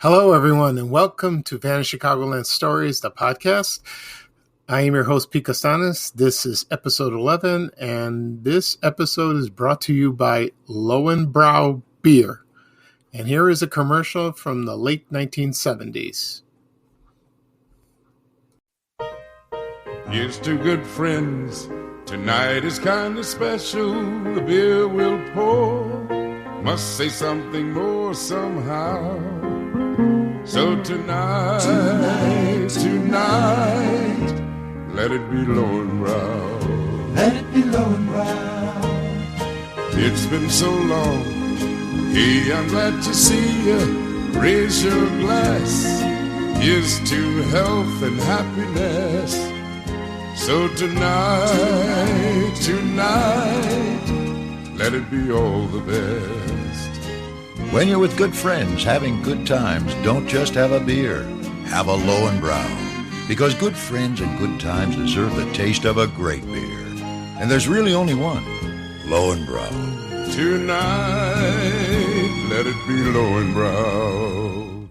Hello, everyone, and welcome to Vanished Chicagoland Stories, the podcast. I am your host, Pete Costanis. This is episode 11, and this episode is brought to you by Lowenbrau Beer. And here is a commercial from the late 1970s. Here's to good friends. Tonight is kind of special. The beer we'll pour must say something more somehow. So tonight, let it be Lowenbrau. Let it be Lowenbrau. It's been so long. Hey, I'm glad to see you. Raise your glass. Here's to health and happiness. So tonight, let it be all the best. When you're with good friends having good times, don't just have a beer, have a Lowenbrau. Because good friends and good times deserve the taste of a great beer. And there's really only one, Lowenbrau. Tonight, let it be Lowenbrau.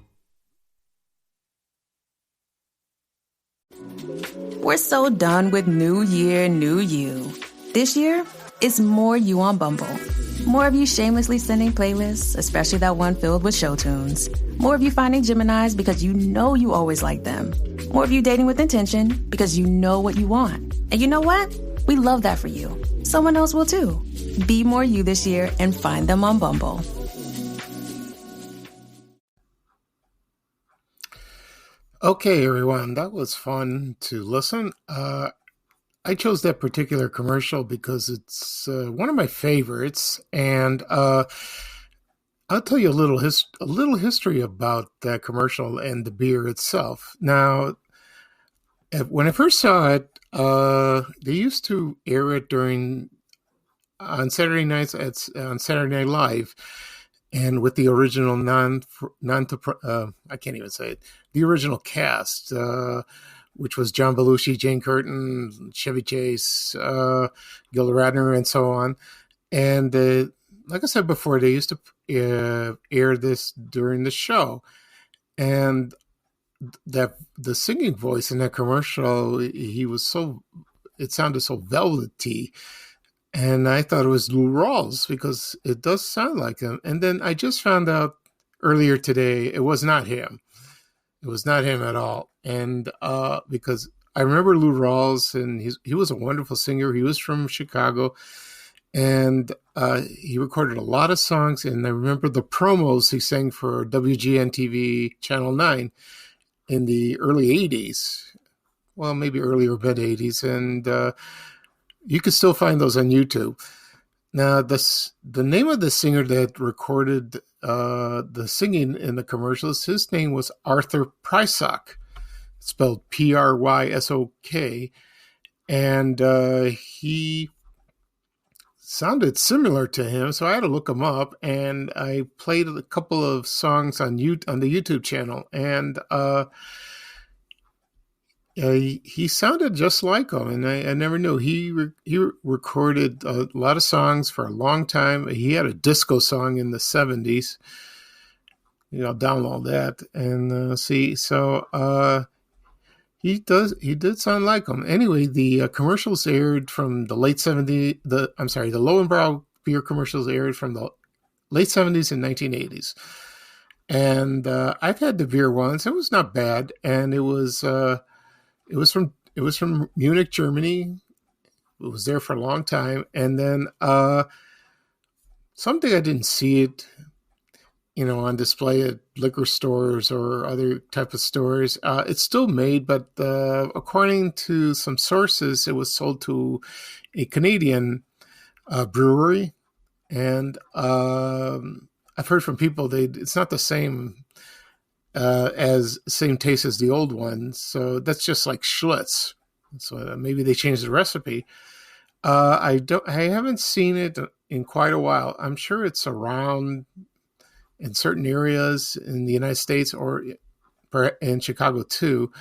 We're so done with New Year, New You. This year, it's more you on Bumble. More of you shamelessly sending playlists, especially that one filled with show tunes. More of you finding Geminis because you know you always like them. More of you dating with intention because you know what you want. And you know what? We love that for you. Someone else will too. Be more you this year and find them on Bumble. Okay, everyone, that was fun to listen. I chose that particular commercial because it's one of my favorites, and I'll tell you a little history about that commercial and the beer itself. Now, when I first saw it, they used to air it on Saturday nights on Saturday Night Live, and with the original I can't even say it, the original cast. Which was John Belushi, Jane Curtin, Chevy Chase, Gilda Radner, and so on. And like I said before, they used to air this during the show. And that the singing voice in that commercial, it sounded so velvety. And I thought it was Lou Rawls because it does sound like him. And then I just found out earlier today, it was not him. It was not him at all. And because I remember Lou Rawls, and he was a wonderful singer. He was from Chicago, and he recorded a lot of songs. And I remember the promos he sang for WGN-TV Channel 9 in the early 80s. Well, maybe earlier mid-80s. And you can still find those on YouTube. Now, the name of the singer that recorded the singing in the commercials, his name was Arthur Prysock, spelled Prysok, and he sounded similar to him, so I had to look him up, and I played a couple of songs on the YouTube channel, and he sounded just like him, and I never knew. He recorded a lot of songs for a long time. He had a disco song in the 70s. Download that and see. So he did sound like him. Anyway, the commercials aired from the late 70s. The Lowenbrau beer commercials aired from the late 70s and 1980s. And I've had the beer once. It was not bad, and it was from Munich, Germany. It was there for a long time. And then someday I didn't see it, on display at liquor stores or other type of stores. It's still made, but according to some sources, it was sold to a Canadian brewery. And I've heard from people it's not the same same taste as the old one. So that's just like Schlitz. So maybe they changed the recipe. I haven't seen it in quite a while. I'm sure it's around in certain areas in the United States or in Chicago too.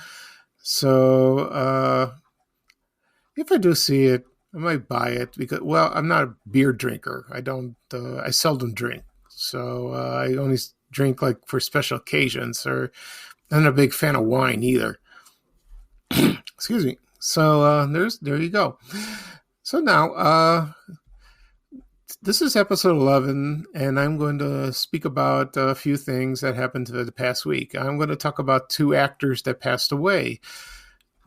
So if I do see it, I might buy it because, I'm not a beer drinker. I seldom drink. So I only drink like for special occasions, or I'm not a big fan of wine either. Excuse me. So there you go. So now this is episode 11, and I'm going to speak about a few things that happened the past week. I'm going to talk about two actors that passed away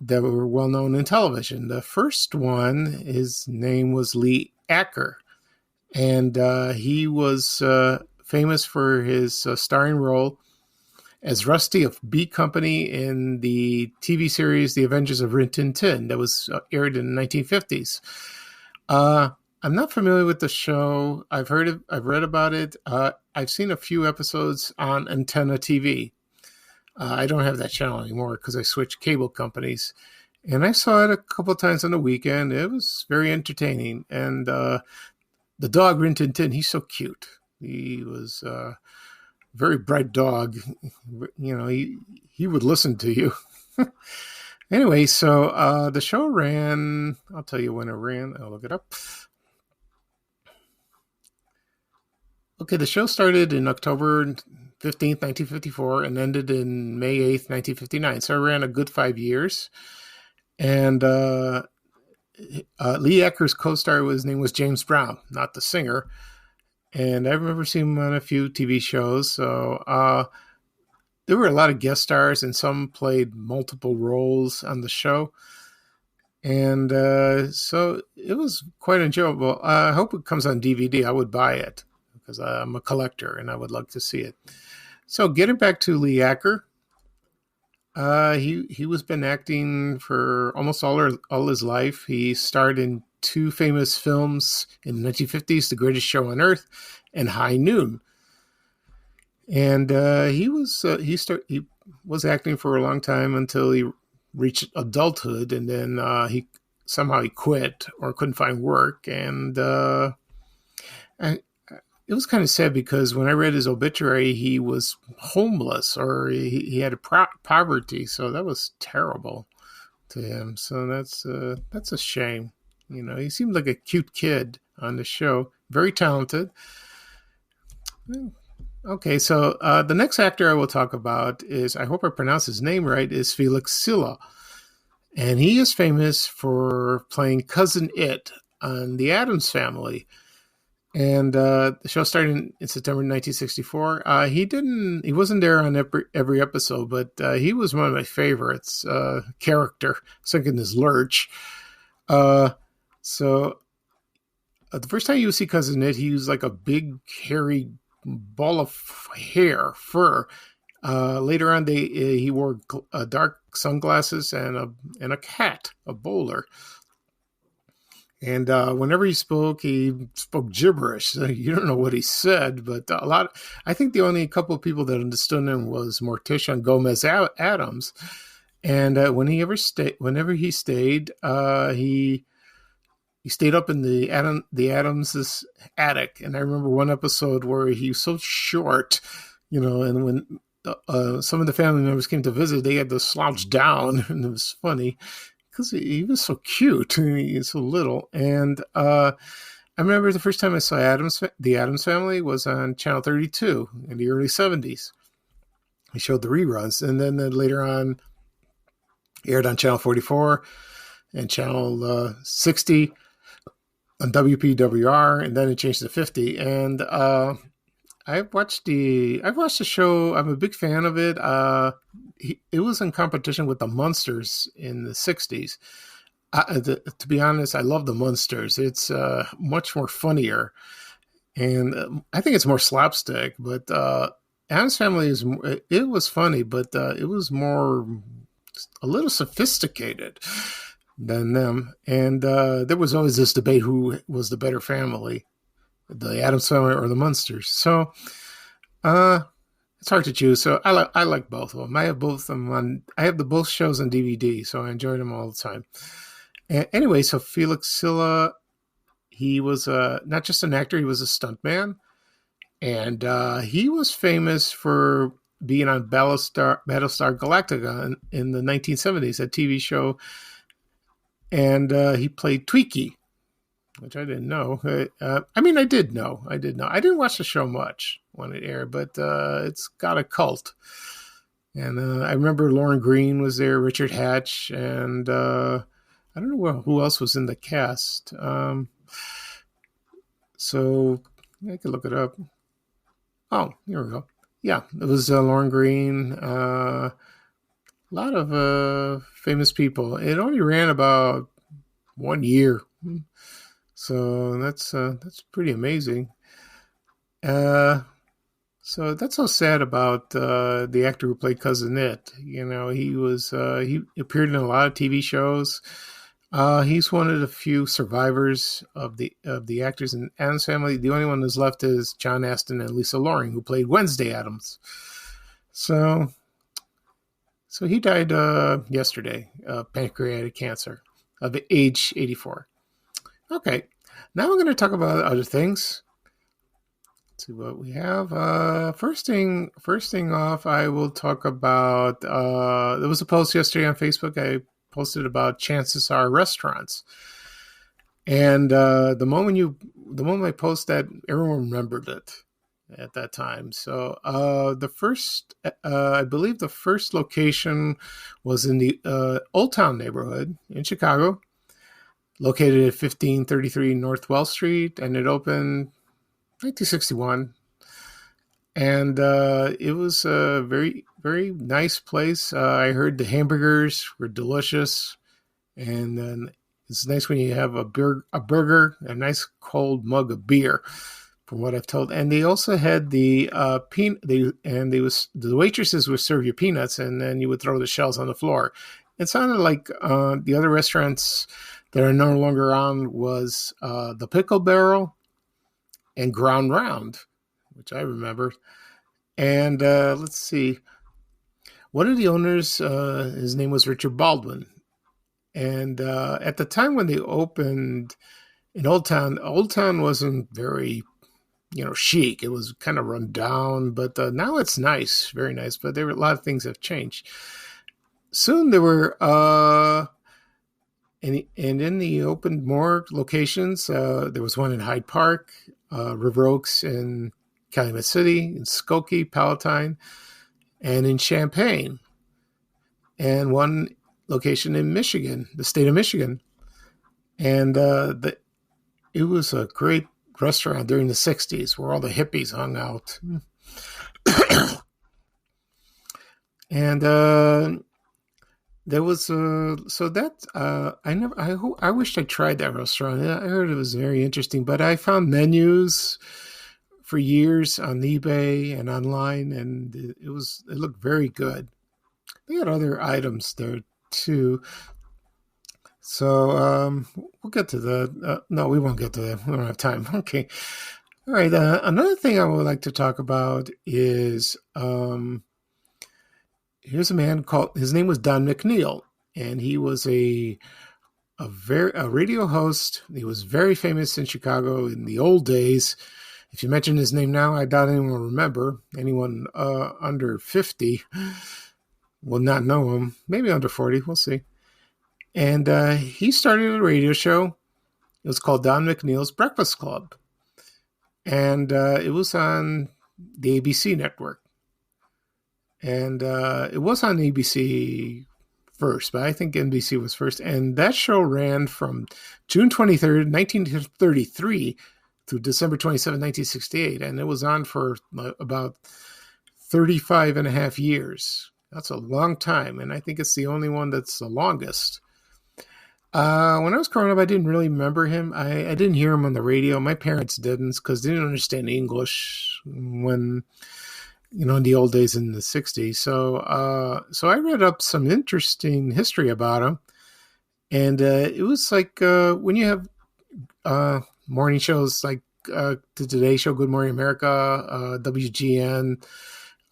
that were well known in television. The first one, his name was Aaker, and he was famous for his starring role as Rusty of B Company in the TV series The Adventures of Rin Tin Tin that was aired in the 1950s. I'm not familiar with the show. I've read about it. I've seen a few episodes on Antenna TV. I don't have that channel anymore because I switched cable companies. And I saw it a couple of times on the weekend. It was very entertaining. And the dog, Rin Tin Tin, he's so cute. He was a very bright dog. You know, he would listen to you. Anyway, so the show ran, I'll tell you when it ran. I'll look it up. Okay, the show started in October 15th, 1954, and ended in May 8th, 1959. So it ran a good 5 years. And Aaker's co-star, his name was James Brown, not the singer. And I remember seeing him on a few TV shows. So there were a lot of guest stars, and some played multiple roles on the show. And so it was quite enjoyable. I hope it comes on DVD. I would buy it because I'm a collector and I would like to see it. So getting back to Aaker, he was been acting for almost all his life. He starred in two famous films in the 1950s, The Greatest Show on Earth and High Noon. And he was acting for a long time until he reached adulthood, and then he quit or couldn't find work. And it was kind of sad because when I read his obituary, he was homeless, or he had poverty. So that was terrible to him. So that's a shame. You know, he seemed like a cute kid on the show, very talented. Okay, so the next actor I will talk about is, I hope I pronounce his name right, is Felix Silla. And he is famous for playing Cousin It on The Addams Family. And the show started in September 1964. He wasn't there on every episode, but he was one of my favorites character, second is Lurch. So the first time you see Cousin It, he was like a big, hairy ball of fur. Later on, he wore dark sunglasses and a hat, a bowler. And whenever he spoke gibberish. So you don't know what he said, but I think the only couple of people that understood him was Morticia and Gomez Adams. And whenever he stayed, he stayed up in the Adams' attic. And I remember one episode where he was so short, you know, and when some of the family members came to visit, they had to slouch down, and it was funny because he was so cute and he's so little. And I remember the first time I saw the Addams Family was on Channel 32 in the early 70s. He showed the reruns, and then later on aired on Channel 44 and Channel 60 on WPWR, and then it changed to 50. And I've watched the show. I'm a big fan of it. It was in competition with the Munsters in the 60s. To be honest, I love the Munsters. It's much more funnier, and I think it's more slapstick. But Addams Family was funny, but it was more a little sophisticated than them. And there was always this debate who was the better family, the Addams Family or the Munsters. So it's hard to choose. So I like both of them. I have both of them I have both shows on DVD, so I enjoy them all the time. Anyway, so Felix Silla, he was not just an actor, he was a stuntman. And he was famous for being on Battlestar Galactica in the 1970s, a TV show. And he played Tweaky, which I didn't know. I did know. I didn't watch the show much. when it aired, but it's got a cult. And I remember Lauren Green was there, Richard Hatch, and I don't know who else was in the cast. So I could look it up. Oh, here we go. Yeah, it was Lauren Green. A lot of famous people. It only ran about 1 year, so that's pretty amazing. So that's so sad about the actor who played Cousin It. You know, he appeared in a lot of TV shows. He's one of the few survivors of the actors in Addams Family. The only one who's left is John Astin and Lisa Loring, who played Wednesday Addams. So he died yesterday of pancreatic cancer of age 84. Okay, now we're going to talk about other things. Let's see what we have. First thing off, I will talk about. There was a post yesterday on Facebook. I posted about Chances Are restaurants, and the moment I post that, everyone remembered it at that time. So I believe the first location was in the Old Town neighborhood in Chicago, located at 1533 North Wells Street, and it opened 1961. And it was a very, very nice place. I heard the hamburgers were delicious, and then it's nice when you have a burger, a nice cold mug of beer, from what I've told. And they also had the the waitresses would serve you peanuts, and then you would throw the shells on the floor. It sounded like the other restaurants that are no longer on was the Pickle Barrel and Ground Round, which I remember. And let's see. One of the owners, his name was Richard Baldwin. And at the time when they opened in Old Town wasn't very, chic. It was kind of run down, but now it's nice, very nice. But a lot of things have changed. Soon there were, and then they opened more locations. There was one in Hyde Park, River Oaks in Calumet City, in Skokie, Palatine, and in Champaign, and one location in Michigan, the state of Michigan. And it was a great restaurant during the 60s where all the hippies hung out. And there was I wished I tried that restaurant. I heard it was very interesting, but I found menus for years on eBay and online, and it looked very good. They had other items there too. So we'll get to that. No, we won't get to that. We don't have time. Okay. All right. Another thing I would like to talk about is here's a man his name was Don McNeil, and he was a radio host. He was very famous in Chicago in the old days. If you mention his name now, I doubt anyone will remember. Anyone under 50 will not know him. Maybe under 40. We'll see. And he started a radio show. It was called Don McNeil's Breakfast Club. And it was on the ABC network. And it was on ABC first, but I think NBC was first. And that show ran from June 23rd, 1933 to December 27, 1968. And it was on for about 35 and a half years. That's a long time. And I think it's the only one that's the longest. When I was growing up, I didn't really remember him. I didn't hear him on the radio. My parents didn't, because they didn't understand English when, in the old days in the 60s. So I read up some interesting history about him. And it was like when you have morning shows like the Today Show, Good Morning America, WGN,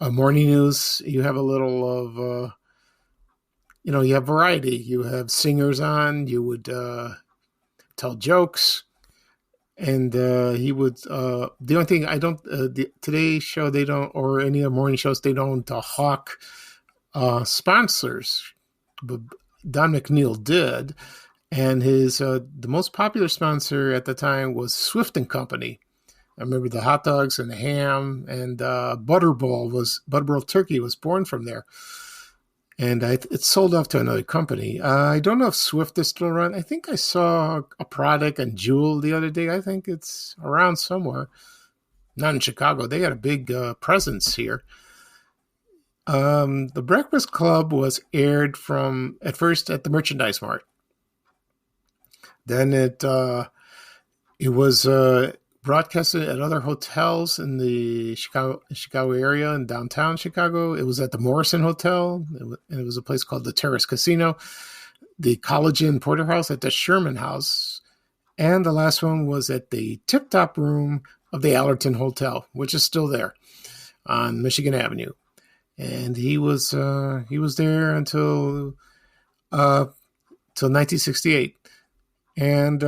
Morning News, you have a little of... you have variety. You have singers on. You would tell jokes, and he would. The only thing I don't, the Today Show, they don't, or any of the morning shows, they don't hawk sponsors. But Don McNeil did, and his the most popular sponsor at the time was Swift and Company. I remember the hot dogs and the ham and Butterball turkey was born from there. And it's sold off to another company. I don't know if Swift is still around. I think I saw a product on Jewel the other day. I think it's around somewhere. Not in Chicago. They had a big presence here. The Breakfast Club was aired at first at the Merchandise Mart. Then it was broadcasted at other hotels in the Chicago area and downtown Chicago. It was at the Morrison Hotel, and it was a place called the Terrace Casino, the College Inn Porterhouse at the Sherman House, and the last one was at the Tip Top Room of the Allerton Hotel, which is still there on Michigan Avenue. And he was there until 1968, and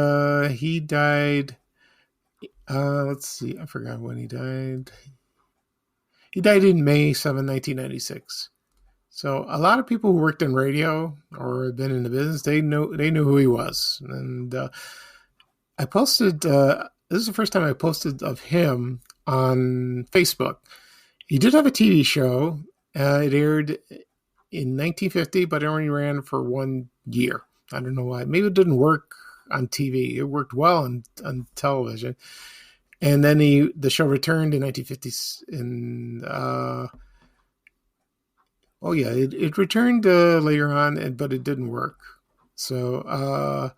he died. Let's see, I forgot when he died. He died in May 7, 1996. So a lot of people who worked in radio or had been in the business, they knew who he was. And I posted. This is the first time I posted of him on Facebook. He did have a TV show. It aired in 1950, but it only ran for 1 year. I don't know why. Maybe it didn't work on TV. It worked well on television. And then the show returned in 1950. It returned later on, but it didn't work. So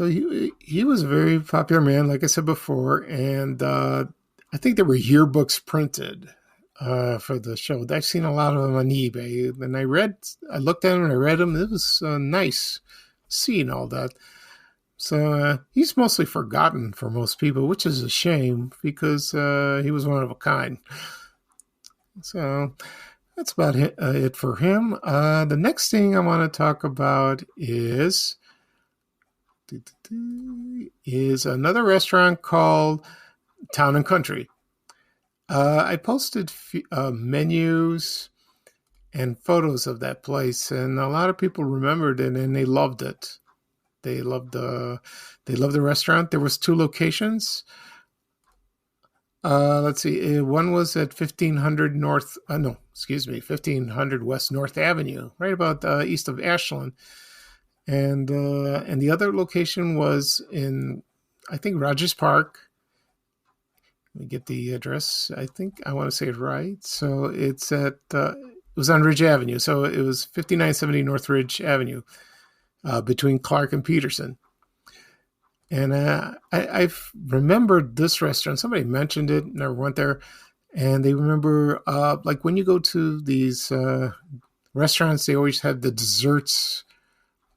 he was a very popular man, like I said before, and I think there were yearbooks printed for the show. I've seen a lot of them on eBay, and I looked at them and I read them. It was nice seeing all that. So he's mostly forgotten for most people, which is a shame because he was one of a kind. So that's about it for him. The next thing I want to talk about is another restaurant called Town and Country. I posted menus and photos of that place, and a lot of people remembered it and they loved it. They loved the restaurant. There was 2 locations. Let's see. One was at 1500 West North Avenue, right about east of Ashland, and the other location was in, I think, Rogers Park. Let me get the address. I think I want to say it right. So it's it was on Ridge Avenue. So it was 5970 North Ridge Avenue. Between Clark and Peterson. And I've remembered this restaurant. Somebody mentioned it, and I went there, and they remember, like when you go to these restaurants, they always have the desserts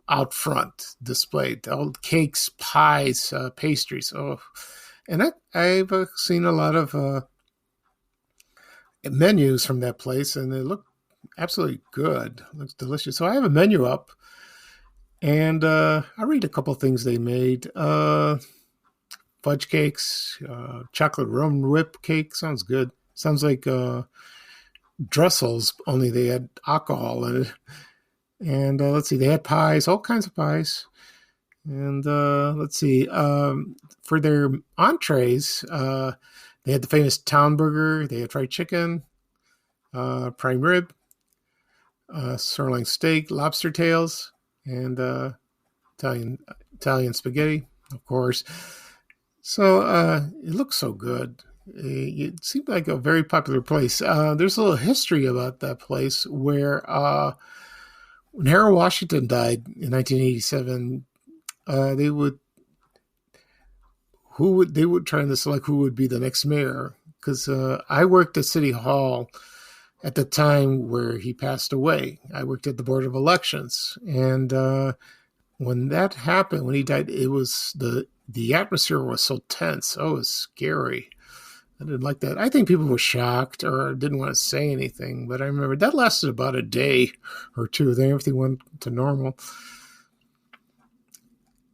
out front displayed, all cakes, pies, pastries. Oh, and I've seen a lot of menus from that place, and they look absolutely good. It looks delicious. So I have a menu up. And I'll read a couple things they made. Fudge cakes, chocolate rum whip cake. Sounds good. Sounds like Dressel's, only they had alcohol in it. And let's see, they had pies, all kinds of pies. And let's see, for their entrees, they had the famous town burger. They had fried chicken, prime rib, sirloin steak, lobster tails, and Italian spaghetti, of course. So it looks so good. It seemed like a very popular place. There's a little history about that place where when Harold Washington died in 1987, they would try to select who would be the next mayor, because I worked at City Hall at the time where he passed away. I worked at the Board of Elections, and when that happened, when he died, it was the atmosphere was so tense. Oh, it was scary. I didn't like that. I think people were shocked or didn't want to say anything, but I remember that lasted about a day or two. Then everything went to normal.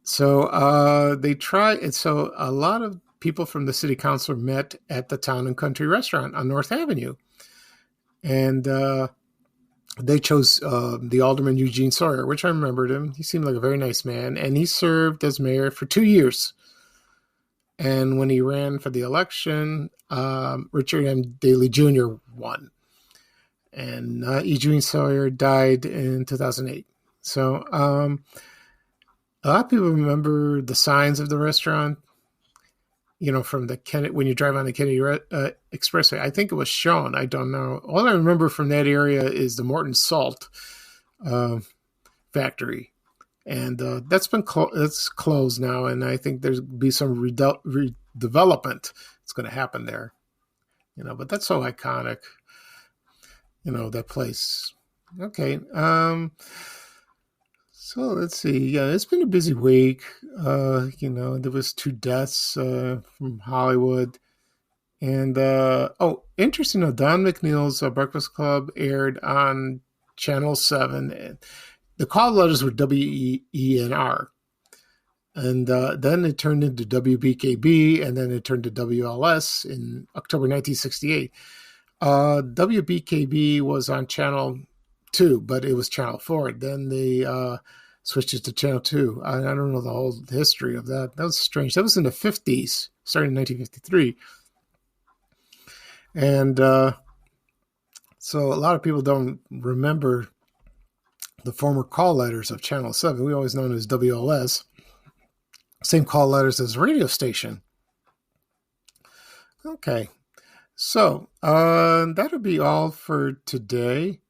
So they tried, and so a lot of people from the city council met at the Town and Country restaurant on North Avenue. And they chose the Alderman Eugene Sawyer, which I remembered him. He seemed like a very nice man, and he served as mayor for 2 years. And when he ran for the election, Richard M. Daley Jr. won. And Eugene Sawyer died in 2008. So a lot of people remember the signs of the restaurant, from when you drive on the Kennedy Expressway. I think it was shown. I don't know. All I remember from that area is the Morton Salt factory. And that's closed now. And I think there's be some redevelopment that's going to happen there. But that's so iconic. That place. Okay. So let's see. Yeah, it's been a busy week. There was 2 deaths from Hollywood. And, interesting. Don McNeil's Breakfast Club aired on Channel 7. And the call letters were WENR. And then it turned into WBKB, and then it turned to WLS in October 1968. WBKB was on Channel 2, but it was Channel 4. Then they switched it to Channel 2. I don't know the whole history of that. That was strange. That was in the 50s, starting in 1953. And so a lot of people don't remember the former call letters of Channel 7. We always known as WLS. Same call letters as the radio station. Okay. So that'll be all for today.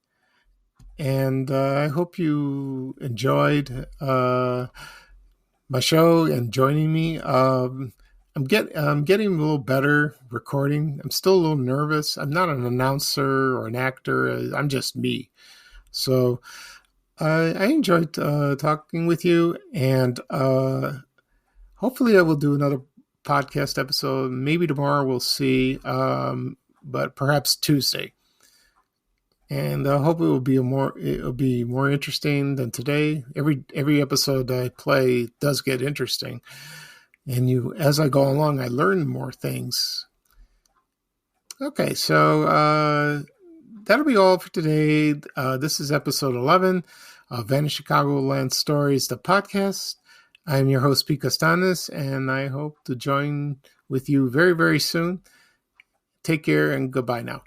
And I hope you enjoyed my show and joining me. I'm getting a little better recording. I'm still a little nervous. I'm not an announcer or an actor. I'm just me. So I enjoyed talking with you, and hopefully I will do another podcast episode. Maybe tomorrow, we'll see, but perhaps Tuesday. And I hope it'll be more interesting than today. Every episode I play does get interesting, and as I go along, I learn more things. Okay, so that'll be all for today. This is episode 11 of Vanished Chicagoland Stories, the podcast. I'm your host, Pete Costanis, and I hope to join with you very, very soon. Take care and goodbye now.